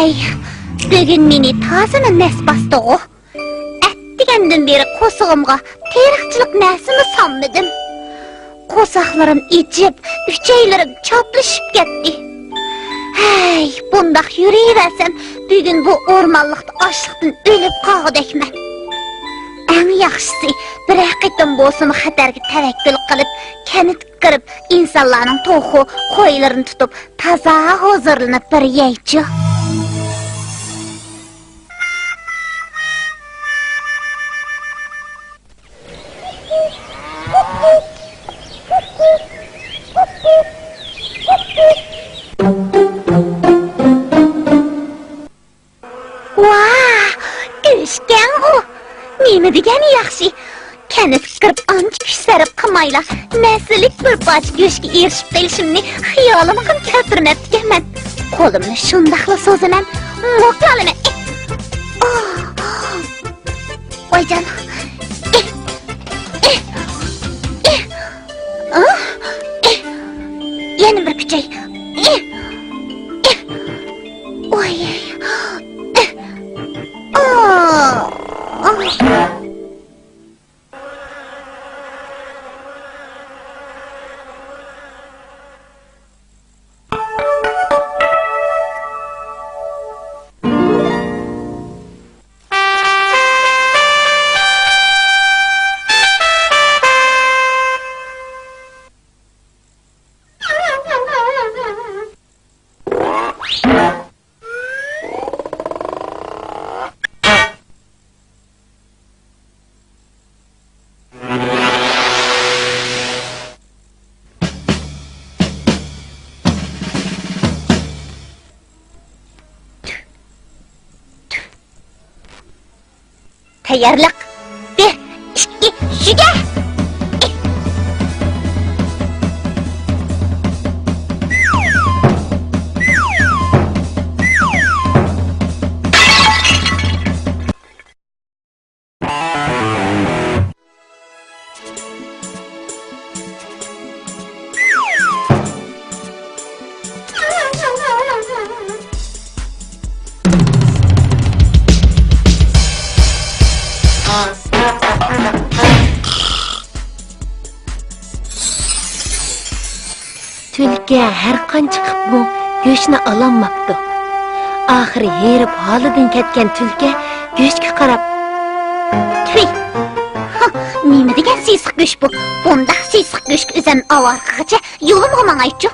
Ay, bugün meni tazını nes bastı o. Etdigenden beri kosağımga terikçilik nesini sanmadım. Kosaklarım içip, üçeylerim çaplaşıp gitti. Hey, bundak yürüyiversem, bugün bu ormanlıkta açlıktan ölüp kağıdekme. En yaxşısı, bir haqiqatan bolsun xatarga tevekkül qilib, kanit qirib, insonlarning to'xu, qo'ylarini tutib, toza hozirlanib bir yeychi. Vaa, go'shgan u. Nima degani yaxshi? Kanit qirib ancha kuch sarf qilmayla, naslik bir bach go'shga erishib qolishimni xayolimga ham keltirmabdiman. Qo'limni shundaqla so'zaman, mo'qalaman. Voyjon. Yana bir kuchay. Oy. Tayyorlik. 1, 2, shuga. Tulki har qancha qilibmi go'shtni ololmabdi. Oxiri yerib holidan ketgan tulki go'shtga qarab, "Tüy. Nima degan siysiq go'sht bu? Bunda siysiq go'shtga o'zim avorqigacha yo'limga mangaychu."